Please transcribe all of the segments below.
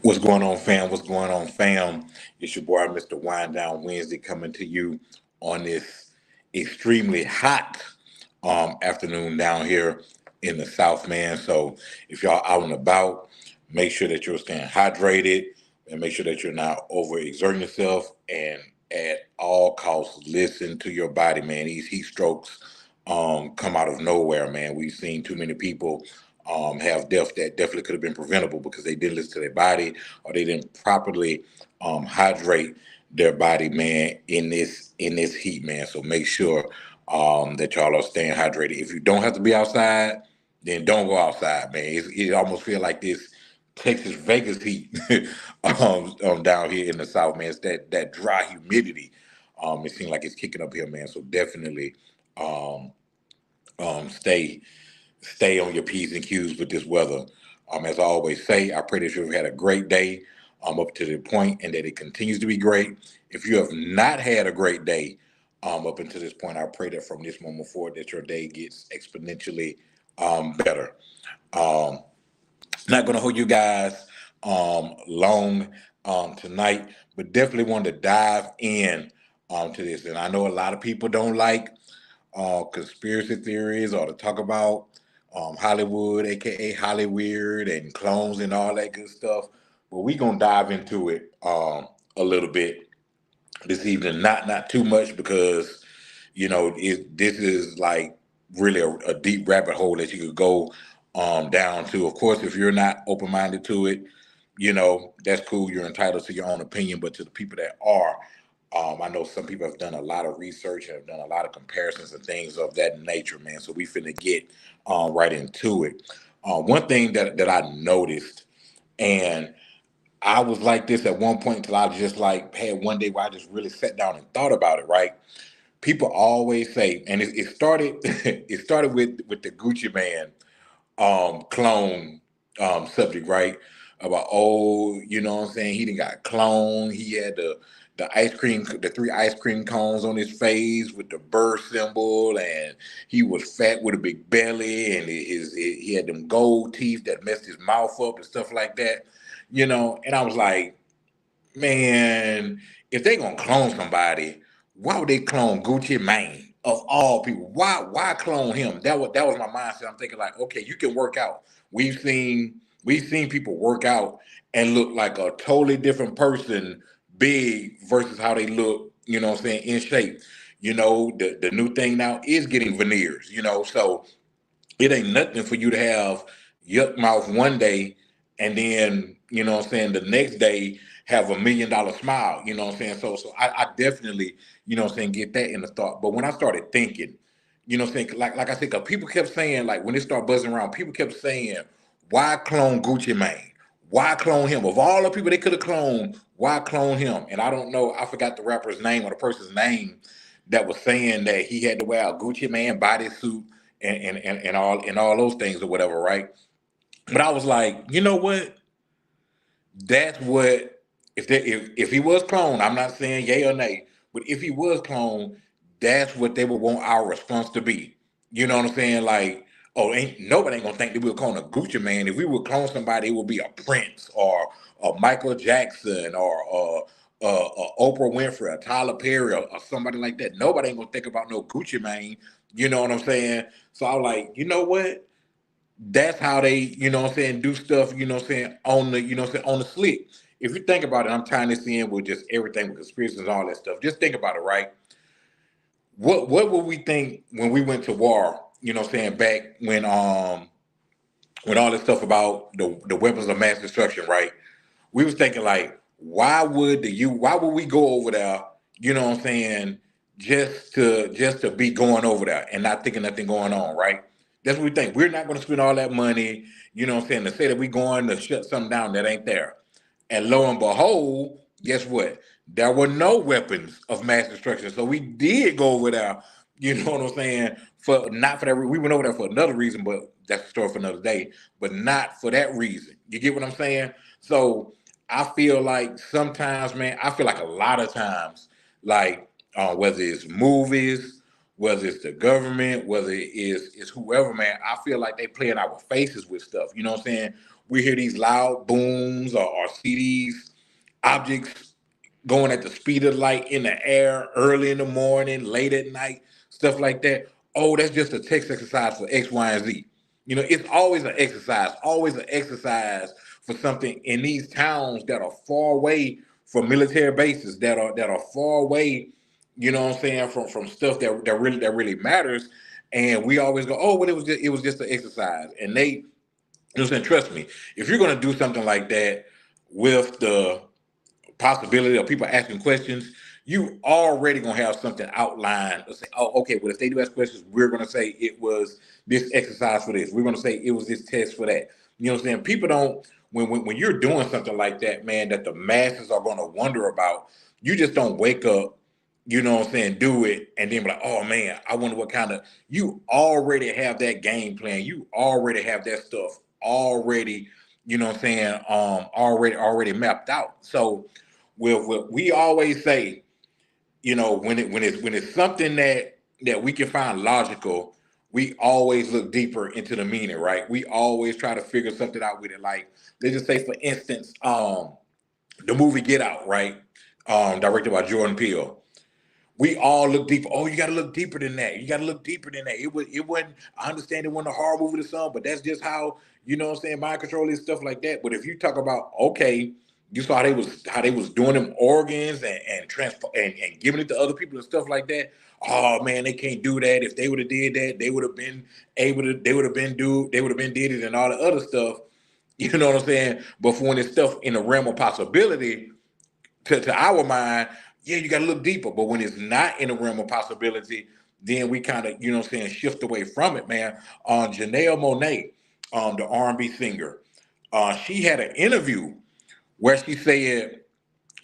What's going on, fam? What's going on, fam? It's your boy, Mr. Wind Down Wednesday, coming to you on this extremely hot afternoon down here in the South, man. So if y'all out and about, make sure that you're staying hydrated and make sure that you're not overexerting yourself. And at all costs, listen to your body, man. These heat strokes come out of nowhere, man. We've seen too many people have death that definitely could have been preventable because they didn't listen to their body or they didn't properly hydrate their body, man, in this heat, man. So make sure that y'all are staying hydrated. If you don't have to be outside, then don't go outside, man. It almost feel like this Texas Vegas heat down here in the South, man. It's that dry humidity. It seems like it's kicking up here, man. So definitely um, stay on your P's and Q's with this weather. As I always say, I pray that you've had a great day up to the point and that it continues to be great. If you have not had a great day up until this point, I pray that from this moment forward that your day gets exponentially better. Um, Not going to hold you guys long tonight, but definitely want to dive in to this. And I know a lot of people don't like conspiracy theories or to talk about Hollywood, aka Hollyweird, and clones and all that good stuff. But we gonna dive into it a little bit this evening. Not too much because this is like really a deep rabbit hole that you could go down to. Of course, if you're not open minded to it, that's cool. You're entitled to your own opinion. But to the people that are, I know some people have done a lot of research and have done a lot of comparisons and things of that nature, man. So we finna get right into it. One thing that I noticed, and I was like this at one point until I just like had one day where I just really sat down and thought about it. Right? People always say, and it started it started with the Gucci Man clone subject, right? About what I'm saying? He done got cloned. He had the three ice cream cones on his face with the bird symbol, and he was fat with a big belly, and he had them gold teeth that messed his mouth up and stuff like that. And I was like, man, if they gonna clone somebody, why would they clone Gucci Mane of all people? Why clone him? That was my mindset. I'm thinking like, okay, you can work out. We've seen people work out and look like a totally different person, big versus how they look, what I'm saying, in shape. The new thing now is getting veneers, so it ain't nothing for you to have yuck mouth one day and then, what I'm saying, the next day have $1 million smile, what I'm saying? So I definitely, what I'm saying, get that in the thought. But when I started thinking, what I'm saying, like I said, because people kept saying, like when it started buzzing around, people kept saying, why clone Gucci Mane? Why clone him? Of all the people they could have cloned, why clone him? And I don't know, I forgot the rapper's name or the person's name that was saying that he had to wear a Gucci Man bodysuit and all those things or whatever, right? But I was like, you know what? That's what if he was cloned, I'm not saying yay or nay, but if he was cloned, that's what they would want our response to be. You know what I'm saying? Like, oh, ain't nobody ain't gonna think that we were clone a Gucci Man. If we would clone somebody, it would be a Prince or a Michael Jackson or a Oprah Winfrey, a Tyler Perry, or somebody like that. Nobody ain't gonna think about no Gucci Man. You know what I'm saying? So I was like, you know what? That's how they, what I'm saying, do stuff, what I'm saying, on the, what I'm saying, on the slick. If you think about it, I'm tying this in with just everything with conspiracies and all that stuff. Just think about it, right? What would we think when we went to war, what I'm saying, back when all this stuff about the weapons of mass destruction, right? We was thinking like, why would we go over there, what I'm saying, just to be going over there and not thinking nothing going on, right? That's what we think. We're not gonna spend all that money, what I'm saying, to say that we going to shut something down that ain't there. And lo and behold, guess what? There were no weapons of mass destruction. So we did go over there, you know what I'm saying? For not for that we went over there for another reason, but that's a story for another day, but not for that reason. You get what I'm saying? So I feel like sometimes, man, I feel like a lot of times, like whether it's movies whether it's the government, whether it's whoever, man, I feel like they play in our faces with stuff. You know what I'm saying? We hear these loud booms or see these objects going at the speed of light in the air early in the morning, late at night, stuff like that. Oh, that's just a text exercise for X, Y, and Z. You know, it's always an exercise for something in these towns that are far away from military bases, that are far away, you know what I'm saying, from stuff that really matters. And we always go, oh, well, it was just an exercise. And they, you know what I'm saying, trust me, if you're gonna do something like that with the possibility of people asking questions, you already gonna have something outlined. Let's say, oh, okay, well, if they do ask questions, we're gonna say it was this exercise for this. We're gonna say it was this test for that. You know what I'm saying? People don't when you're doing something like that, man, that the masses are gonna wonder about. You just don't wake up, you know what I'm saying, do it, and then be like, oh man, I wonder what kind of. You already have that game plan. You already have that stuff already. You know what I'm saying? Already mapped out. So we always say, you know, when it's something that we can find logical, we always look deeper into the meaning, right? We always try to figure something out with it. Like, let's just say, for instance, the movie Get Out, right? Directed by Jordan Peele. We all look deeper. Oh, you got to look deeper than that. You got to look deeper than that. It wasn't. I understand it wasn't a horror movie to some, but that's just how, you know what I'm saying, mind control is, stuff like that. But if you talk about, okay, you saw how they was doing them organs and giving it to other people and stuff like that. Oh man, they can't do that. If they would have did that, they would have been able to. They would have been did it and all the other stuff. You know what I'm saying? But for when it's stuff in the realm of possibility, to our mind, yeah, you got to look deeper. But when it's not in the realm of possibility, then we kind of, you know what I'm saying, shift away from it, man. Janelle Monáe, the R&B singer, she had an interview where she said,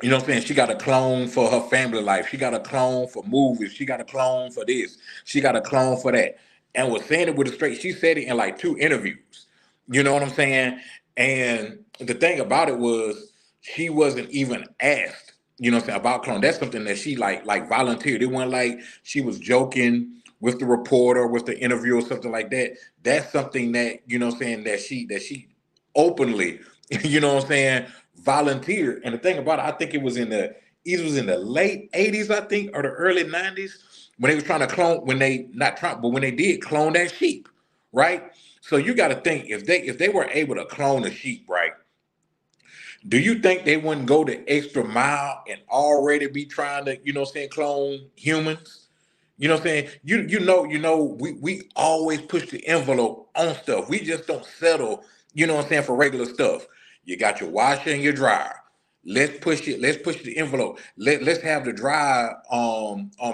you know what I'm saying, she got a clone for her family life. She got a clone for movies. She got a clone for this. She got a clone for that. And was saying it with a straight, she said it in like 2 interviews. You know what I'm saying? And the thing about it was, she wasn't even asked, you know what I'm saying, about clone. That's something that she like volunteered. It wasn't like she was joking with the reporter, with the interview or something like that. That's something that, you know what I'm saying, that she openly, you know what I'm saying, volunteered. And the thing about it, I think it was in the late 80s, I think, or the early 90s, when they was trying to clone, when they not trying, but when they did clone that sheep, right? So you got to think, if they were able to clone a sheep, right? Do you think they wouldn't go the extra mile and already be trying to, you know what I'm saying, clone humans? You know what I'm saying? We always push the envelope on stuff. We just don't settle, you know what I'm saying, for regular stuff. You got your washer and your dryer. Let's push the envelope. Let's have the dry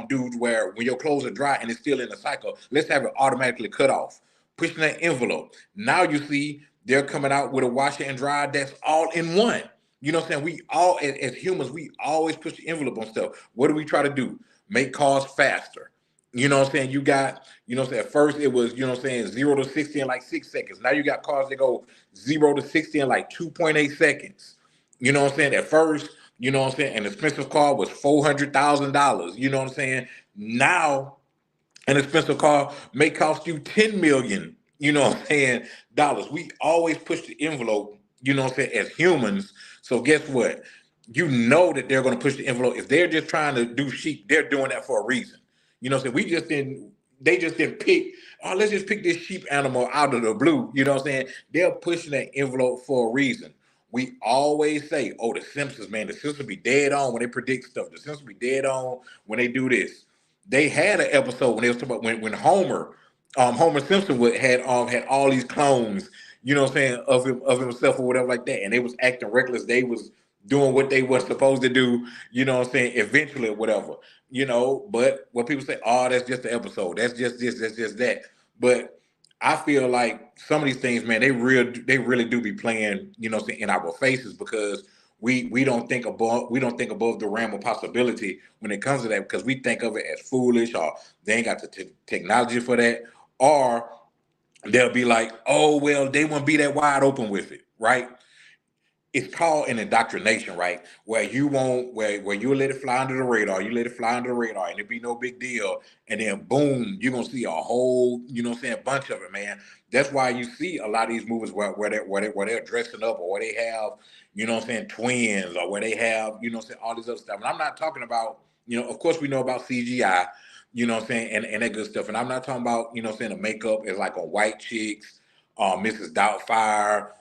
dudes, where when your clothes are dry and it's still in the cycle, let's have it automatically cut off. Pushing that envelope. Now you see they're coming out with a washer and dryer that's all in one. You know what I'm saying? We all, as humans, we always push the envelope on stuff. What do we try to do? Make cars faster. You know what I'm saying? You got, you know what I'm saying, at first it was, you know what I'm saying, 0 to 60 in like 6 seconds. Now you got cars that go 0 to 60 in like 2.8 seconds. You know what I'm saying? At first, you know what I'm saying, an expensive car was $400,000. You know what I'm saying? Now an expensive car may cost you 10 million, you know what I'm saying, dollars. We always push the envelope, you know what I'm saying, as humans. So guess what? You know that they're going to push the envelope. If they're just trying to do sheep, they're doing that for a reason. You know what I'm saying? They just didn't pick, oh, let's just pick this sheep animal out of the blue. You know what I'm saying? They're pushing that envelope for a reason. We always say, oh, the Simpsons, man, the Simpsons be dead on when they predict stuff. The Simpsons be dead on when they do this. They had an episode when they was talking about when Homer Simpson had all these clones, you know what I'm saying, of himself or whatever like that, and they was acting reckless. They was doing what they were supposed to do, you know what I'm saying, eventually or whatever, you know. But when people say, oh, that's just the episode, that's just this, that's just that. But I feel like some of these things, man, they really do be playing, you know what I'm saying, in our faces, because we don't think above the realm of possibility when it comes to that, because we think of it as foolish, or they ain't got the technology for that, or they'll be like, oh well, they won't be that wide open with it, right? it's called an indoctrination, right? Where you won't, where you let it fly under the radar, you let it fly under the radar, and it be no big deal, and then boom, you're gonna see a whole, you know, what I'm saying, bunch of it, man. That's why you see a lot of these movies where they're dressing up, or where they have, you know, what I'm saying, twins, or where they have, you know, what I'm saying, all this other stuff. And I'm not talking about, you know, of course we know about CGI, you know, what I'm saying, and that good stuff. And I'm not talking about, you know, what I'm saying, the makeup is like on white chicks, Mrs. Doubtfire,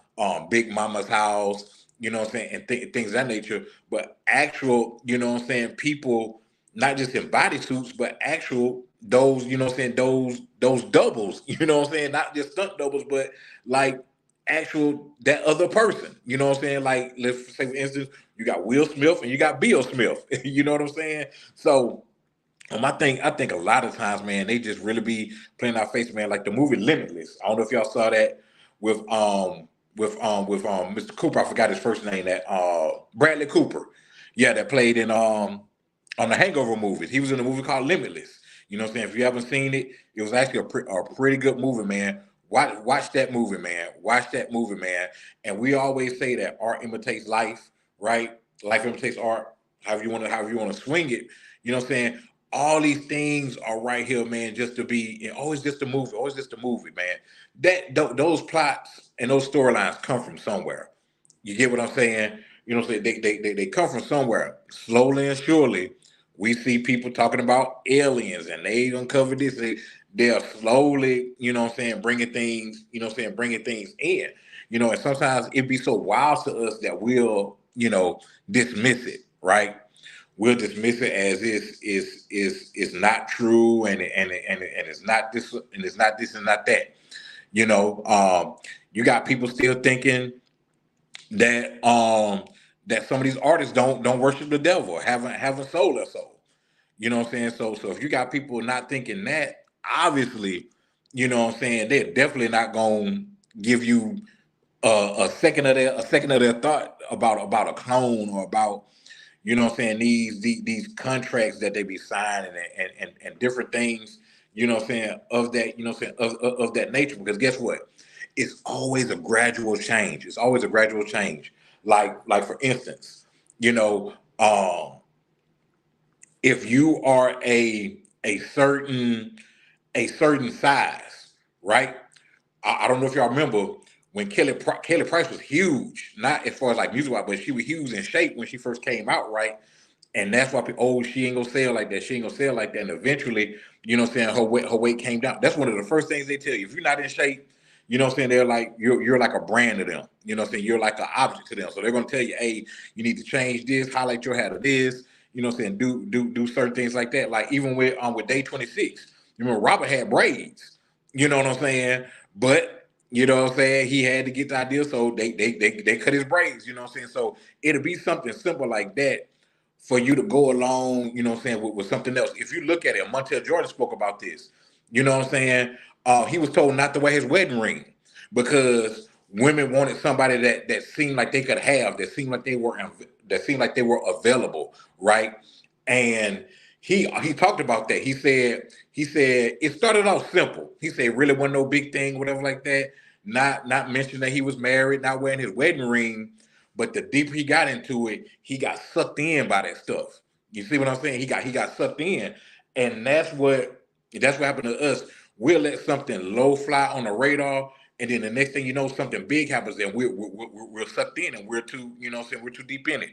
Big Mama's House, you know what I'm saying, and things of that nature. But actual, you know what I'm saying, people, not just in bodysuits, but actual those, you know what I'm saying, those doubles, you know what I'm saying, not just stunt doubles, but like actual that other person, you know what I'm saying. Like let's say for instance, you got Will Smith and you got Bill Smith, you know what I'm saying. So I think a lot of times, man, they just really be playing our face, man. Like the movie Limitless. I don't know if y'all saw that with Mr. Cooper. I forgot his first name. That Bradley Cooper. Yeah, that played in on the Hangover movies. He was in a movie called Limitless. You know what I'm saying? If you haven't seen it, it was actually a pretty good movie, man. Watch that movie, man. Watch that movie, man. And we always say that art imitates life, right? Life imitates art. However you want to swing it. You know what I'm saying? All these things are right here, man, just to be, you know, always just a movie, always just a movie, man. Those plots and those storylines come from somewhere. You get what I'm saying? You know what I'm saying? They come from somewhere. Slowly and surely, we see people talking about aliens and they uncover this. They're slowly, you know what I'm saying, bringing things, you know what I'm saying, bringing things in. You know, and sometimes it be so wild to us that we'll, you know, dismiss it, right? We'll dismiss it as is not true, and it's not this, and it's not this and not that. You know, you got people still thinking that that some of these artists don't worship the devil, haven't sold their soul. You know what I'm saying? So if you got people not thinking that, obviously, you know what I'm saying, they're definitely not gonna give you a second of their thought about a clone, or about, you know what I'm saying, these contracts that they be signing, and different things, you know what I'm saying, of that, you know what I'm saying, of that nature. Because guess what? It's always a gradual change. It's always a gradual change. Like for instance, you know, if you are a certain a certain size, right? I don't know if y'all remember when Kelly Price was huge, not as far as like music wise, but she was huge in shape when she first came out, right? And that's why people, oh, she ain't gonna sell like that. She ain't gonna sell like that. And eventually, you know what I'm saying, her weight came down. That's one of the first things they tell you. If you're not in shape, you know what I'm saying, they're like, you're like a brand to them. You know what I'm saying? You're like an object to them. So they're gonna tell you, hey, you need to change this, highlight your hat of this, you know what I'm saying, do certain things like that. Like even with Day 26, you remember Robert had braids, you know what I'm saying? But you know what I'm saying, he had to get the idea, so they cut his braids, you know what I'm saying? So it'll be something simple like that for you to go along, you know what I'm saying, with something else. If you look at it, Montel Jordan spoke about this. You know what I'm saying? He was told not to wear his wedding ring because women wanted somebody that seemed like they could have, that seemed like they were available, right? And he talked about that. He said it started off simple. He said it really wasn't no big thing, whatever like that. Not mentioning that he was married, not wearing his wedding ring, but the deeper he got into it, he got sucked in by that stuff. You see what I'm saying? He got sucked in, and that's what happened to us. We'll let something low fly on the radar, and then the next thing you know, something big happens, and we're sucked in, and we're too, you know what I'm saying, we're too deep in it.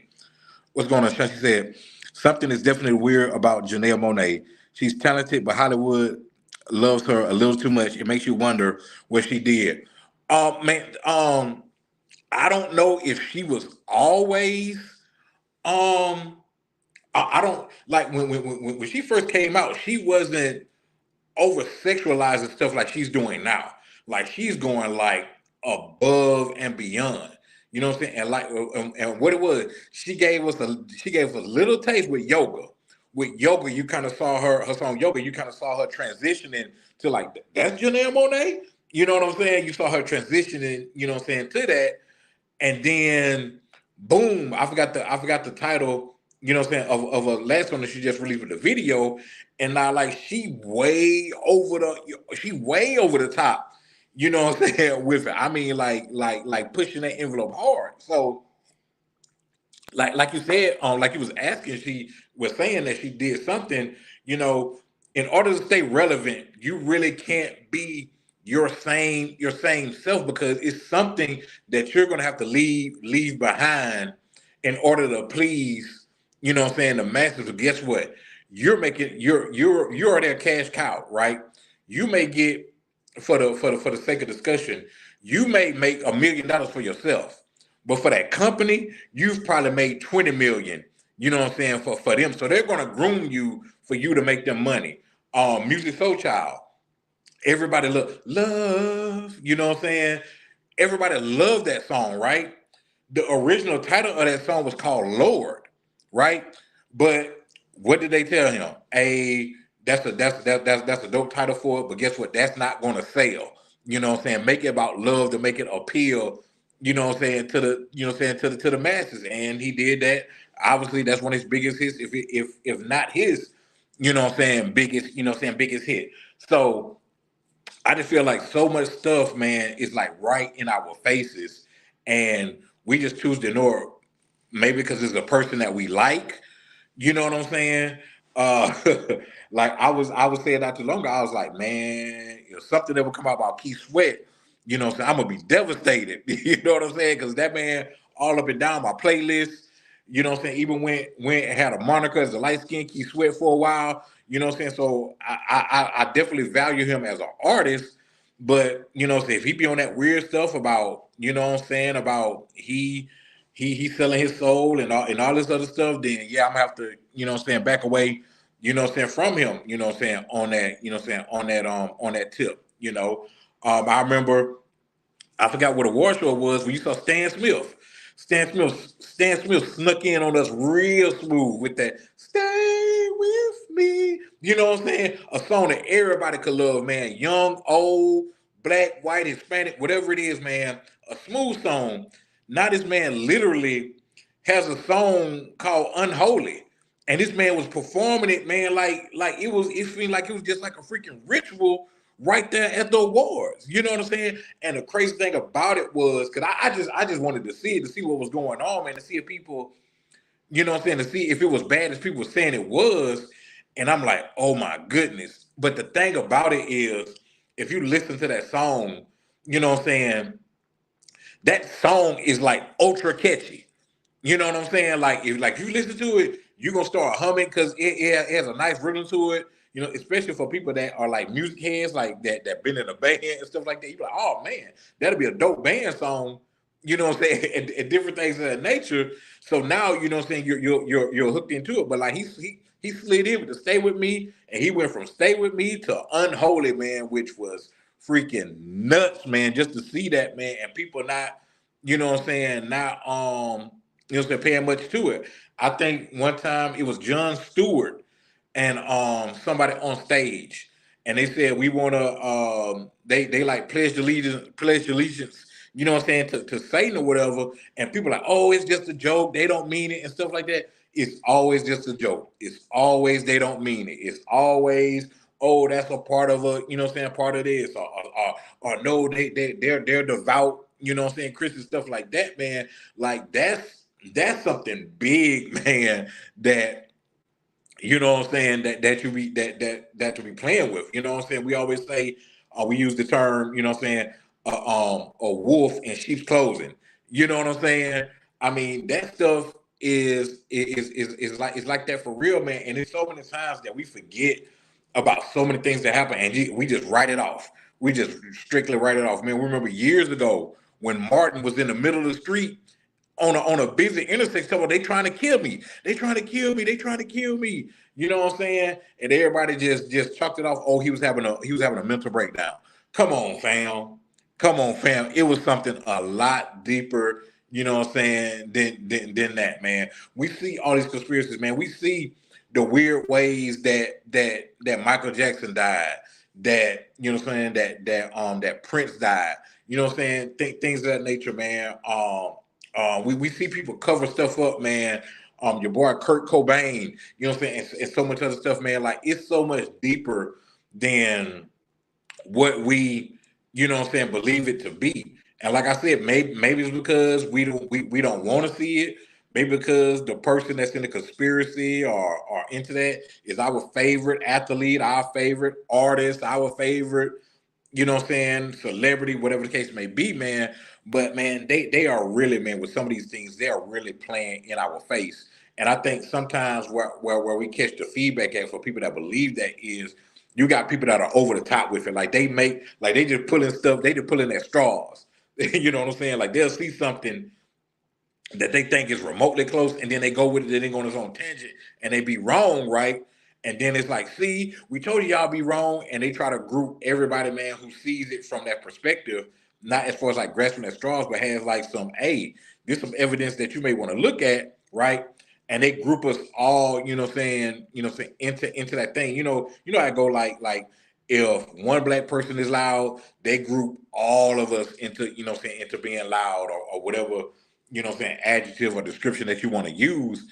What's going on? Shanti said something is definitely weird about Janelle Monae. She's talented, but Hollywood loves her a little too much. It makes you wonder what she did. Man, I don't know if she was always I don't like when she first came out, she wasn't over sexualizing stuff like she's doing now. Like she's going like above and beyond. You know what I'm saying? And like and what it was, she gave us a little taste with yoga. With yoga, you kind of saw her song yoga. You kind of saw her transitioning to like that's Janelle Monae. You know what I'm saying? You saw her transitioning. You know what I'm saying, to that, and then boom, I forgot the title, you know what I'm saying, of a last one that she just released with the video. And now like she way over the top, you know what I'm saying, with it. I mean like pushing that envelope hard. So like you said, like you was asking, she was saying that she did something, you know, in order to stay relevant, you really can't be your same self, because it's something that you're gonna have to leave behind in order to please, what I'm saying, the masses. But guess what? You're already a cash cow, right? You may get, for the sake of discussion, you may make $1 million for yourself, but for that company, you've probably made 20 million, you know what I'm saying, for them. So they're gonna groom you for you to make them money. Music Soul Child, everybody love, you know what I'm saying? Everybody loved that song, right? The original title of that song was called Lord, right? But what did they tell him? That's a dope title for it, but guess what? That's not gonna sell. You know what I'm saying? Make it about love to make it appeal, to the masses. And he did that. Obviously, that's one of his biggest hits, if not his, biggest hit. So I just feel like so much stuff, man, is like right in our faces, and we just choose to ignore it. Maybe because it's a person that we like, you know what I'm saying? Uh, like I was saying not too long ago, I was like, man, if something ever come out about Keith Sweat, I'm gonna be devastated. You know what I'm saying? Because that man all up and down my playlist. You know what I'm saying? Even when it had a moniker as a light skinned Keith Sweat for a while. You know what I'm saying? So I definitely value him as an artist, but if he be on that weird stuff about, about he's selling his soul and all this other stuff, then yeah, I'm gonna have to, back away, from him, on that, on that tip, I remember, I forgot what award show it was when you saw Stan Smith. Stan Smith snuck in on us real smooth with that "Stay with Me." You know what I'm saying? A song that everybody could love, man. Young, old, black, white, Hispanic, whatever it is, man. A smooth song. Now this man literally has a song called "Unholy," and this man was performing it, man, like it seemed like it was just like a freaking ritual right there at the awards. You know what I'm saying? And the crazy thing about it was, because I just wanted to see it, to see what was going on, man, to see if people, to see if it was bad as people were saying it was. And I'm like, oh my goodness. But the thing about it is, if you listen to that song, you know what I'm saying, that song is like ultra catchy. You know what I'm saying? Like if you listen to it, you're gonna start humming because it has a nice rhythm to it. Especially for people that are like music heads, like that been in a band and stuff like that. You're like, oh man, that'll be a dope band song. You know what I'm saying? And different things of that nature. So now you know what I'm saying. You're hooked into it. But like he slid in with the "Stay With Me," and he went from "Stay With Me" to "Unholy," man, which was freaking nuts, man. Just to see that, man, and people not, not paying much to it. I think one time it was Jon Stewart and somebody on stage, and they said we want to they like pledge allegiance, you know what I'm saying, to Satan or whatever, and people are like, oh, it's just a joke, they don't mean it and stuff like that. It's always just a joke. It's always they don't mean it. It's always, oh, that's a part of a, you know what I'm saying, part of this, or no, they're devout, you know what I'm saying, Christian stuff like that, man. Like that's something big, man, that you know what I'm saying, that you be that to be playing with. You know what I'm saying? We always say, we use the term, you know what I'm saying, a wolf in sheep's clothing. You know what I'm saying? I mean, that stuff is like that for real, man. And there's so many times that we forget about so many things that happen, and we just write it off. We just strictly write it off, man. We remember years ago when Martin was in the middle of the street on a busy intersection, talking about, they trying to kill me. They trying to kill me. They trying to kill me. You know what I'm saying? And everybody just chucked it off. Oh, he was having a mental breakdown. Come on, fam. Come on, fam. It was something a lot deeper, you know what I'm saying, than that, man. We see all these conspiracies, man. We see the weird ways that Michael Jackson died, that, you know what I'm saying, that Prince died. You know what I'm saying? Things of that nature, man. We see people cover stuff up, man. Your boy Kurt Cobain, you know what I'm saying, and so much other stuff, man. Like, it's so much deeper than what we, you know what I'm saying, believe it to be. And like I said, maybe it's because we don't want to see it. Maybe because the person that's in the conspiracy or into that is our favorite athlete, our favorite artist, our favorite, you know what I'm saying, celebrity, whatever the case may be, man. But man, they are really, man, with some of these things, they are really playing in our face. And I think sometimes where we catch the feedback at for people that believe that is you got people that are over the top with it. Like they make like they just pulling stuff, they just pulling at straws. You know what I'm saying? Like they'll see something that they think is remotely close, and then they go with it, then they go on its own tangent, and they be wrong, right? And then it's like, see, we told you y'all be wrong, and they try to group everybody, man, who sees it from that perspective, not as far as like grasping at straws, but has like some, hey, there's some evidence that you may want to look at, right? And they group us all, into that thing. I go like if one black person is loud, they group all of us into, into being loud or whatever, adjective or description that you want to use,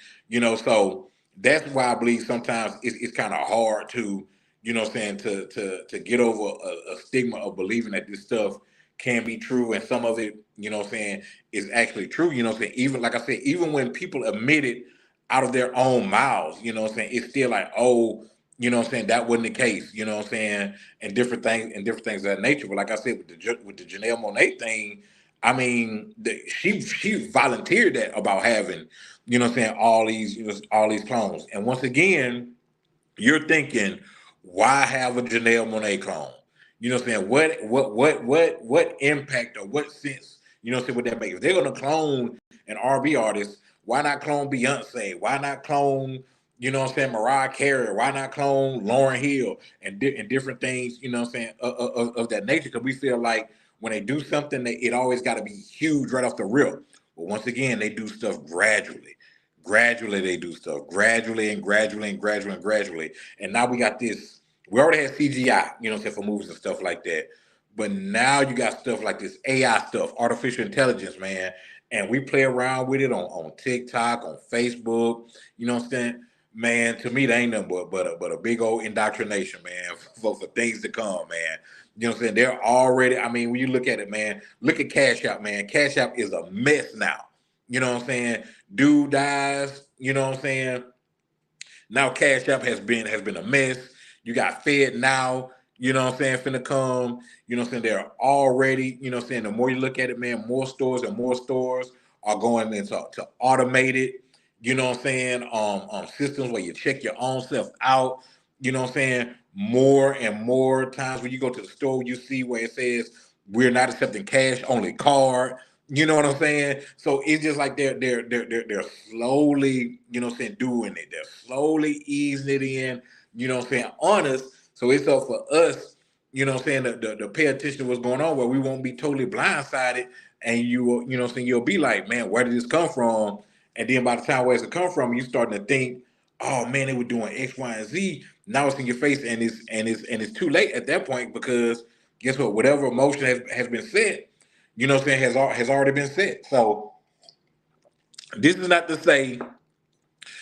so that's why I believe sometimes it's kind of hard to, to get over a stigma of believing that this stuff can be true, and some of it, is actually true, even like I said, even when people admit it out of their own mouths, it's still like, oh, that wasn't the case, and different things of that nature. But like I said, with the Janelle Monáe thing, I mean, she volunteered that about having, all these clones. And once again, you're thinking, why have a Janelle Monáe clone? What impact or what sense, would that make? If they're gonna clone an R&B artist, why not clone Beyonce? Why not clone, Mariah Carey? Why not clone Lauryn Hill and different things, of that nature? Because we feel like when they do something, it always got to be huge right off the rip. But once again, they do stuff gradually. Gradually, they do stuff gradually and gradually and gradually and gradually. And now we got this. We already had CGI, for movies and stuff like that. But now you got stuff like this AI stuff, artificial intelligence, man. And we play around with it on TikTok, on Facebook. You know what I'm saying? Man, to me, that ain't nothing but a big old indoctrination, man, for things to come, man. You know what I'm saying? They're already, I mean, when you look at it, man, look at Cash App, man. Cash App is a mess now. You know what I'm saying? Dude dies, you know what I'm saying? Now Cash App has been a mess. You got Fed now, you know what I'm saying, finna come. You know what I'm saying? They're already, you know what I'm saying, the more you look at it, man, more stores and more stores are going into to automated, you know what I'm saying, systems where you check your own self out, you know what I'm saying? More and more times when you go to the store, you see where it says we're not accepting cash, only card. You know what I'm saying? So it's just like they're slowly, doing it. They're slowly easing it in, on us. So it's up for us, to pay attention to what's going on, where we won't be totally blindsided, and you will, you'll be like, man, where did this come from? And then by the time where it's come from, you starting to think, oh man, they were doing X, Y, and Z. Now it's in your face, and it's too late at that point, because guess what? Whatever emotion has been set, has already been set. So this is not to say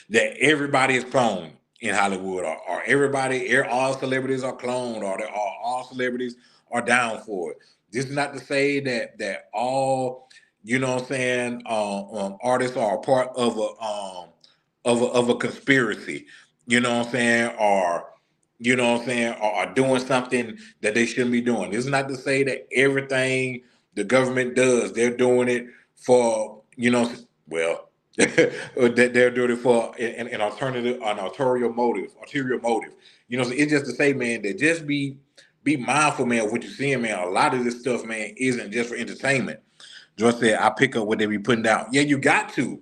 that everybody is cloned in Hollywood, or all celebrities are cloned, or all celebrities are down for it. This is not to say that all, artists are a part of a conspiracy, or are doing something that they shouldn't be doing. This is not to say that everything the government does, they're doing it for, well, that they're doing it for an ulterior motive. So it's just to say, man, that just be mindful, man, of what you're seeing, man. A lot of this stuff, man, isn't just for entertainment. Joyce said, I pick up what they be putting out. Yeah, you got to.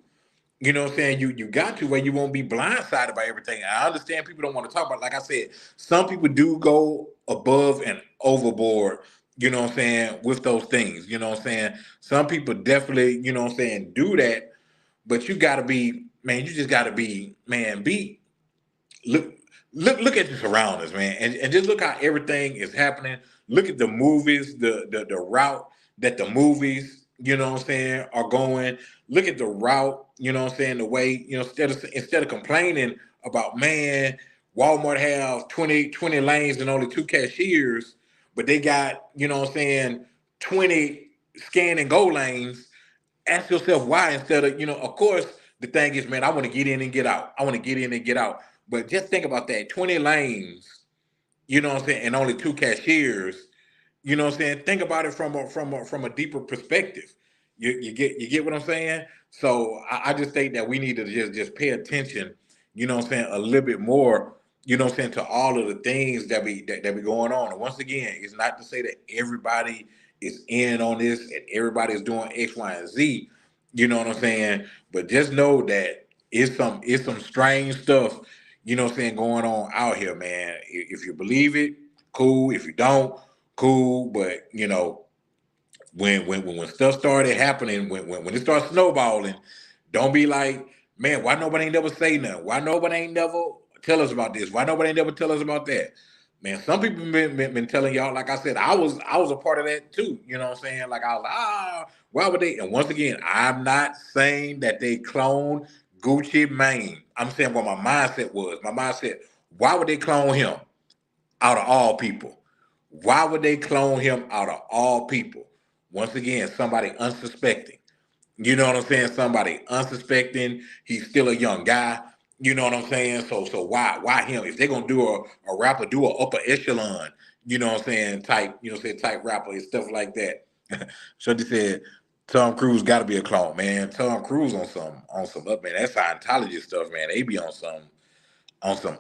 You know what I'm saying? You got to, where you won't be blindsided by everything. I understand people don't want to talk about it. Like I said, some people do go above and overboard, with those things. You know what I'm saying? Some people definitely, do that, but you gotta be, man, you just gotta be, man, look look at your surroundings, man, and just look how everything is happening. Look at the movies, the route that the movies, are going. Look at the route, the way, instead of complaining about, man, Walmart have 20 lanes and only two cashiers, but they got, 20 scan and go lanes. Ask yourself why, instead of, of course, the thing is, man, I want to get in and get out. I want to get in and get out. But just think about that: 20 lanes, you know what I'm saying, and only two cashiers. You know what I'm saying? Think about it from a deeper perspective. You get what I'm saying? So I just think that we need to just pay attention, you know what I'm saying, a little bit more, you know what I'm saying, to all of the things that be going on. And once again, it's not to say that everybody is in on this and everybody is doing X, Y, and Z, you know what I'm saying? But just know that it's some strange stuff, you know what I'm saying, going on out here, man. If you believe it, cool. If you don't, cool. But when stuff started happening, when it starts snowballing, don't be like, man, why nobody ain't never say nothing? Why nobody ain't never tell us about this? Why nobody ain't never tell us about that? Man, some people been telling y'all, like I said, I was a part of that too. You know what I'm saying? Like I was like, why would they? And once again, I'm not saying that they clone Gucci Mane. I'm saying what my mindset was. My mindset, why would they clone him out of all people? Why would they clone him out of all people? Once again, somebody unsuspecting. You know what I'm saying? Somebody unsuspecting. He's still a young guy. You know what I'm saying? So why him? If they're gonna do a rapper, do a upper echelon, you know what I'm saying, type, type rapper and stuff like that. So they said Tom Cruise gotta be a clone, man. Tom Cruise on some up, man. That Scientology stuff, man. They be on some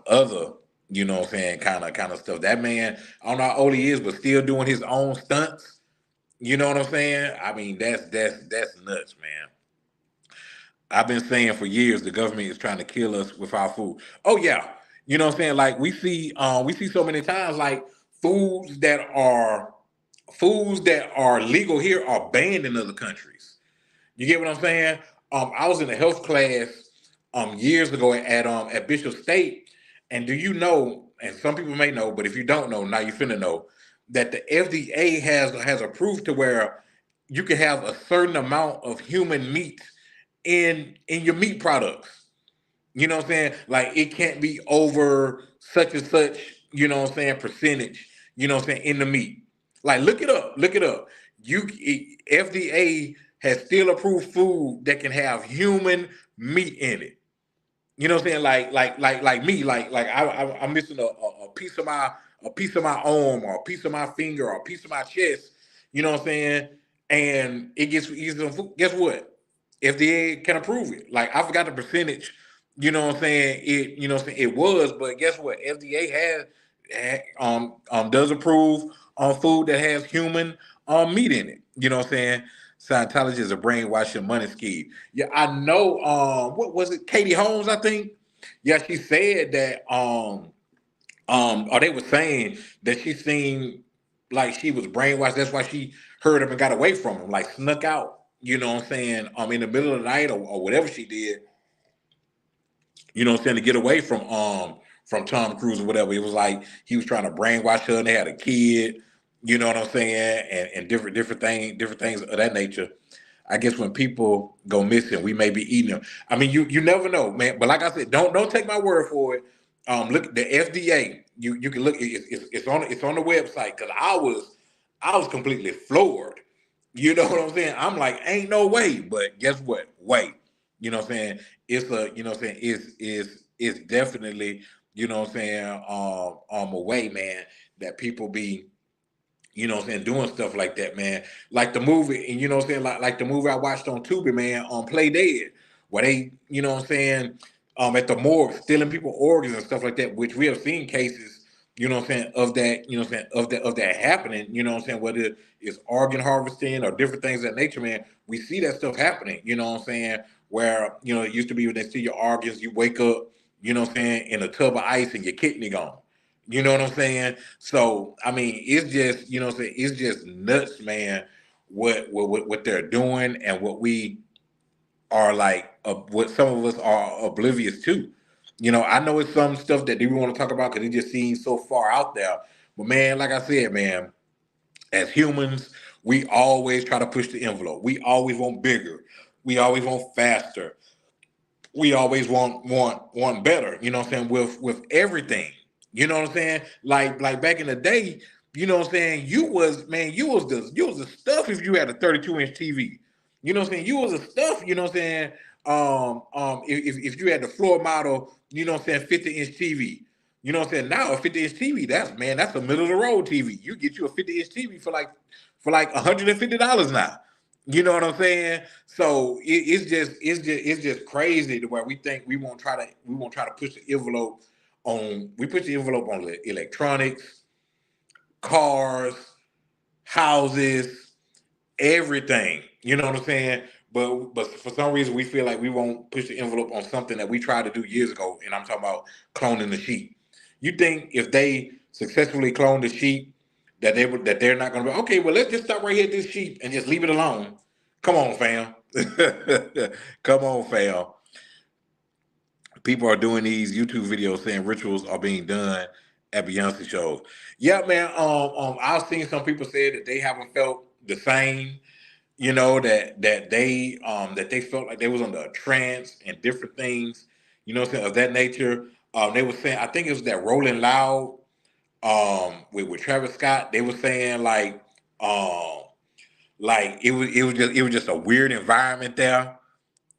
other, you know what I'm saying, kind of stuff. That man, I don't know how old he is, but still doing his own stunts. You know what I'm saying? I mean, that's nuts, man. I've been saying for years the government is trying to kill us with our food. Oh yeah. You know what I'm saying? Like we see so many times like foods that are foods that are legal here are banned in other countries. You get what I'm saying? I was in a health class years ago at Bishop State, and do you know? And some people may know, but if you don't know, now you finna know that the FDA has approved to where you can have a certain amount of human meat in your meat products. You know what I'm saying? Like it can't be over such and such, you know what I'm saying, percentage, you know what I'm saying, in the meat. Like look it up. Look it up. FDA has still approved food that can have human meat in it. You know what I'm saying? Like me, I'm missing a piece of my arm or a piece of my finger or a piece of my chest. You know what I'm saying? And it gets easy. Guess what? FDA can approve it. Like I forgot the percentage. You know what I'm saying? It was, but guess what? FDA does approve on food that has human meat in it. You know what I'm saying? Scientology is a brainwashing money scheme. Yeah, I know. What was it? Katie Holmes, I think. Yeah, she said that. Or they were saying that she seemed like she was brainwashed. That's why she heard him and got away from him, like snuck out. You know what I'm saying? In the middle of the night or whatever she did. You know what I'm saying, to get away from Tom Cruise or whatever. It was like he was trying to brainwash her, and they had a kid. You know what I'm saying, and different things of that nature. I guess when people go missing, we may be eating them. I mean, you never know, man. But like I said, don't take my word for it. Look at the FDA. You can look. It's on the website because I was completely floored. You know what I'm saying? I'm like, ain't no way. But guess what? Wait. You know what I'm saying? It's a you know what I'm saying it's definitely, you know what I'm saying, a way, man, that people be, you know what I'm saying, doing stuff like that, man. Like the movie, and you know what I'm saying, like the movie I watched on Tubi, man, on Play Dead, where they, you know what I'm saying, at the morgue stealing people organs and stuff like that, which we have seen cases, you know what I'm saying, of that, you know what I'm saying, of that happening, you know what I'm saying, whether it's organ harvesting or different things of that nature, man. We see that stuff happening, you know what I'm saying, where, it used to be when they steal your organs, you wake up, you know what I'm saying, in a tub of ice and your kidney gone. You know what I'm saying? So I mean, it's just, you know what I'm saying, it's just nuts, man, what they're doing and what we are like, what some of us are oblivious to. I know it's some stuff that they want to talk about because it just seems so far out there. But man, like I said, man, as humans, we always try to push the envelope. We always want bigger. We always want faster. We always want better, you know what I'm saying, with everything. You know what I'm saying? Like back in the day, you know what I'm saying, you was the stuff if you had a 32-inch TV. You know what I'm saying? You was the stuff, you know what I'm saying, if you had the floor model, you know what I'm saying, 50-inch TV. You know what I'm saying? Now a 50-inch TV, that's a middle of the road TV. You get you a 50-inch TV for like $150 now. You know what I'm saying? So it's just crazy to where we won't try to push the envelope on we push the envelope on electronics, cars, houses, everything. You know what I'm saying? But for some reason we feel like we won't push the envelope on something that we tried to do years ago, and I'm talking about cloning the sheep. You think if they successfully clone the sheep that they're not gonna be okay, well let's just stop right here at this sheep and just leave it alone. Come on, fam. Come on, fam. People are doing these YouTube videos saying rituals are being done at Beyonce shows. Yeah, man. I've seen some people say that they haven't felt the same. You know that they felt like they was under a trance and different things. You know, what I'm saying, of that nature. They were saying I think it was that Rolling Loud with Travis Scott. They were saying like it was just a weird environment there.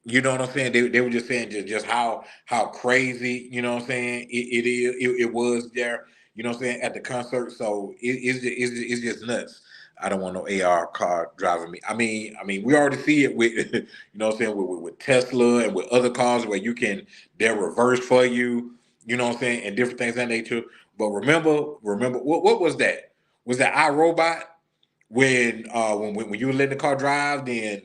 You know what I'm saying? They were just saying just how crazy, you know what I'm saying, it was there, you know what I'm saying, at the concert. So it's just nuts. I don't want no AR car driving me. I mean, we already see it with you know what I'm saying, with Tesla and with other cars where they're reverse for you, you know what I'm saying, and different things of that nature. But remember what was that? Was that iRobot? When you were letting the car drive, then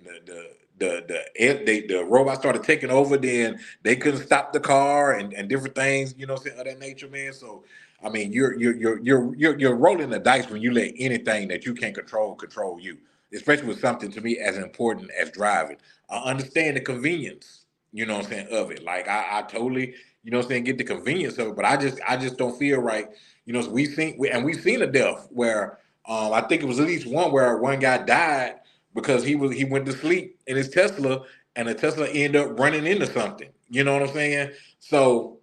the robot started taking over. Then they couldn't stop the car and different things, you know, what I'm saying, of that nature, man. So I mean, you're rolling the dice when you let anything that you can't control you, especially with something to me as important as driving. I understand the convenience, you know what I'm saying, of it. Like I totally, you know what I'm saying, get the convenience of it, but I just don't feel right. You know, we've seen a death where I think it was at least one where one guy died because he went to sleep in his Tesla, and the Tesla ended up running into something. You know what I'm saying? So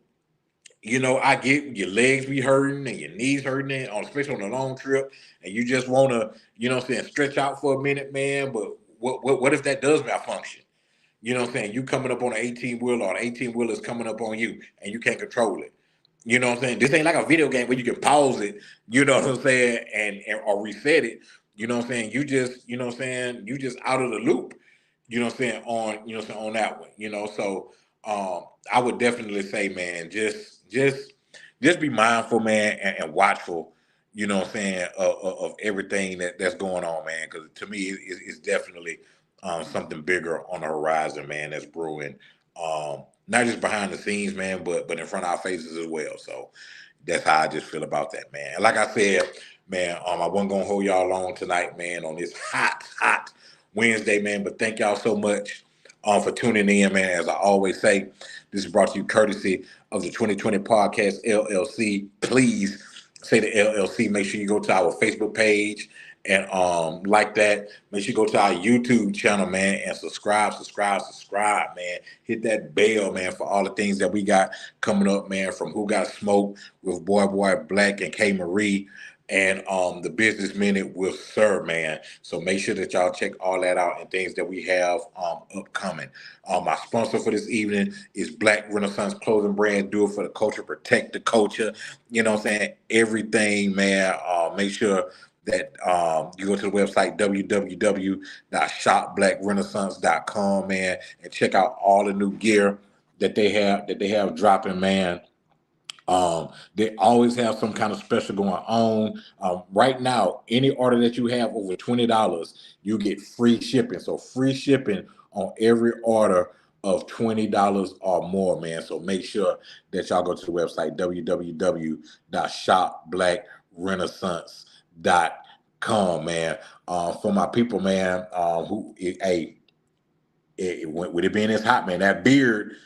I get your legs be hurting and your knees hurting, especially on a long trip, and you just want to, what I'm saying, stretch out for a minute, man. But what if that does malfunction? You know what I'm saying? You coming up on an 18 wheeler, or the 18 wheeler is coming up on you, and you can't control it. You know what I'm saying? This ain't like a video game where you can pause it, you know what I'm saying, and or reset it. You know what I'm saying? You just, you know what I'm saying, you just out of the loop, you know what I'm saying, on that one, So I would definitely say, man, just be mindful, man, and watchful, you know what I'm saying, of everything that's going on, man. Because to me, it's definitely something bigger on the horizon, man, that's brewing. Not just behind the scenes, man, but in front of our faces as well. So that's how I just feel about that, man. And like I said, man, I wasn't gonna hold y'all long tonight, man, on this hot Wednesday, man. But thank y'all so much for tuning in, man. As I always say, this is brought to you courtesy of the 2020 Podcast LLC. Please say the LLC. Make sure you go to our Facebook page and like that. Make sure you go to our YouTube channel, man, and subscribe, man. Hit that bell, man, for all the things that we got coming up, man, from Who Got Smoked with Boy Black and K Marie, and the Business Minute with Sir, man. So make sure that y'all check all that out and things that we have upcoming. My sponsor for this evening is Black Renaissance Clothing Brand. Do it for the culture, protect the culture. You know what I'm saying? Everything, man. Make sure that you go to the website www.shopblackrenaissance.com, man, and check out all the new gear that they have dropping, man. They always have some kind of special going on. Right now, any order that you have over $20, you get free shipping. So free shipping on every order of $20 or more, man. So make sure that y'all go to the website www.shopblackrenaissance.com, man. For my people, man, with it being this hot, man, that beard,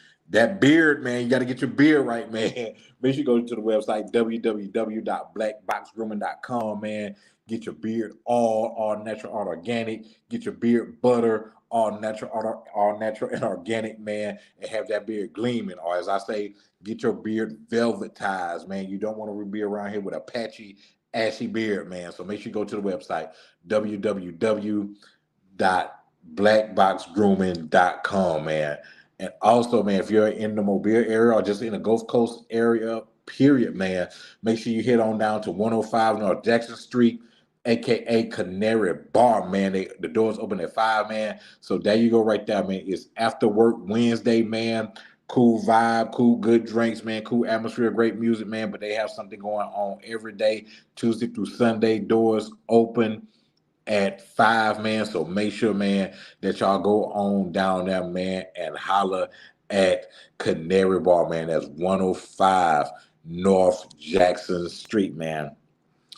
man, you got to get your beard right, man. Make sure you go to the website www.blackboxgrooming.com, man. Get your beard all natural, all organic. Get your beard butter, all natural, all natural and organic, man, and have that beard gleaming. Or as I say, get your beard velvetized, man. You don't want to be around here with a patchy, ashy beard, man. So make sure you go to the website www.blackboxgrooming.com, man. And also, man, if you're in the Mobile area or just in the Gulf Coast area, period, man, make sure you head on down to 105 North Jackson Street, aka Canary Bar, man. The doors open at 5, man. So there you go, right there, man. It's after work Wednesday, man. Cool vibe, cool good drinks, man. Cool atmosphere, great music, man. But they have something going on every day, Tuesday through Sunday. Doors open at 5, man. So make sure, man, that y'all go on down there, man, and holler at Canary Bar, man. That's 105 North Jackson Street, man.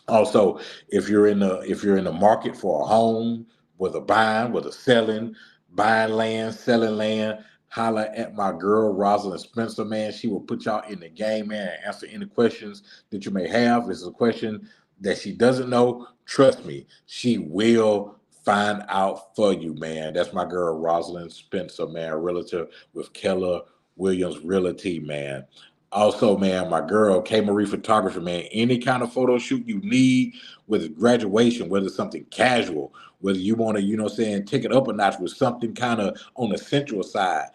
Also, if you're in the market for a home, whether buying, whether selling, buying land, selling land, holler at my girl Rosalind Spencer, man. She will put y'all in the game, man, and answer any questions that you may have. If this is a question that she doesn't know, trust me, she will find out for you, man. That's my girl Rosalind Spencer, man, realtor with Keller Williams Realty, man. Also, man, my girl K Marie Photography, man. Any kind of photo shoot you need, whether it's graduation, whether it's something casual, whether you want to, take it up a notch with something kind of on the sensual side,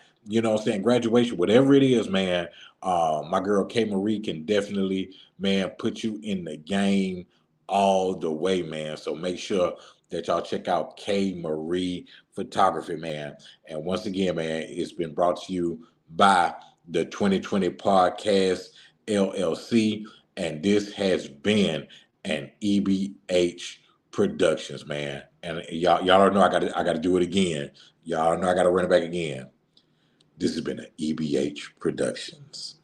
graduation, whatever it is, man. My girl K Marie can definitely, man, put you in the game all the way, man. So make sure that y'all check out K Marie Photography, man. And once again, man, it's been brought to you by the 2020 Podcast LLC, and this has been an EBH Productions, man. And y'all know I got to do it again. Y'all know I got to run it back again. This has been an EBH Productions.